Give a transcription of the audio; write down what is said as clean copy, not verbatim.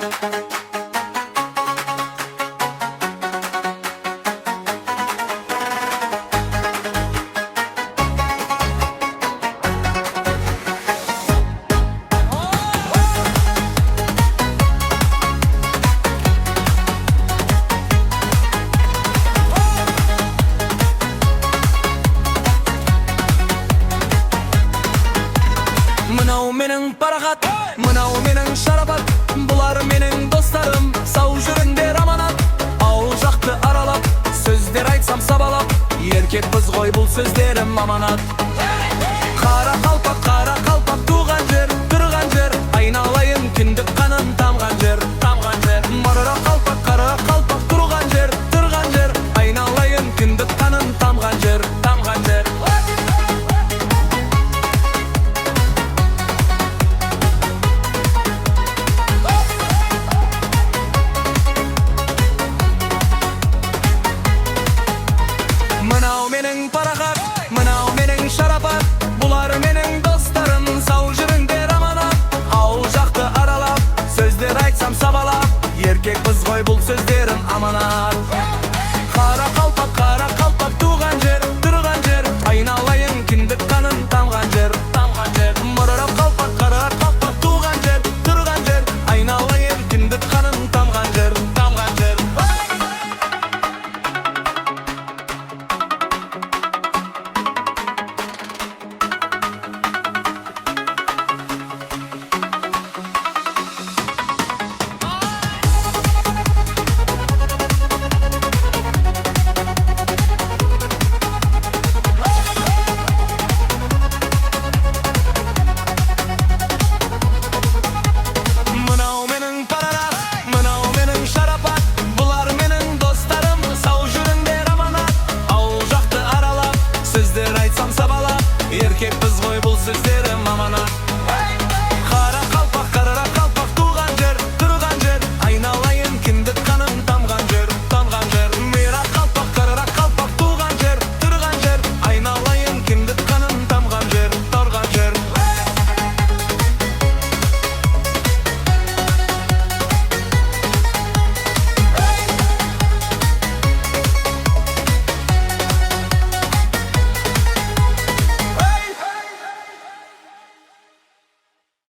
Mınau mening paraxat, mınau mening şarafat, bular mening dostlarım, sağ жүріңдер аманат. Ауыл жақты аралап, сөздер айтсам сабалап, еркекпіз ғой бұл сөздерім аманат. Қара қалпақ туған жер, тұрған жер, айналайын күндік қанын тамған жер. Мұрыра қалпақ, қара қалпақ тұрған жер, айналайын күндік қанын тамған жер. Mınau mening paraxat, mınau mening şarafat, bular mening dostlarım, sağ жүріңдер аманат. Ауыл жақты аралап, сөздер айтсам сабалап, еркекпіз ғой бұл сөздерім аманат.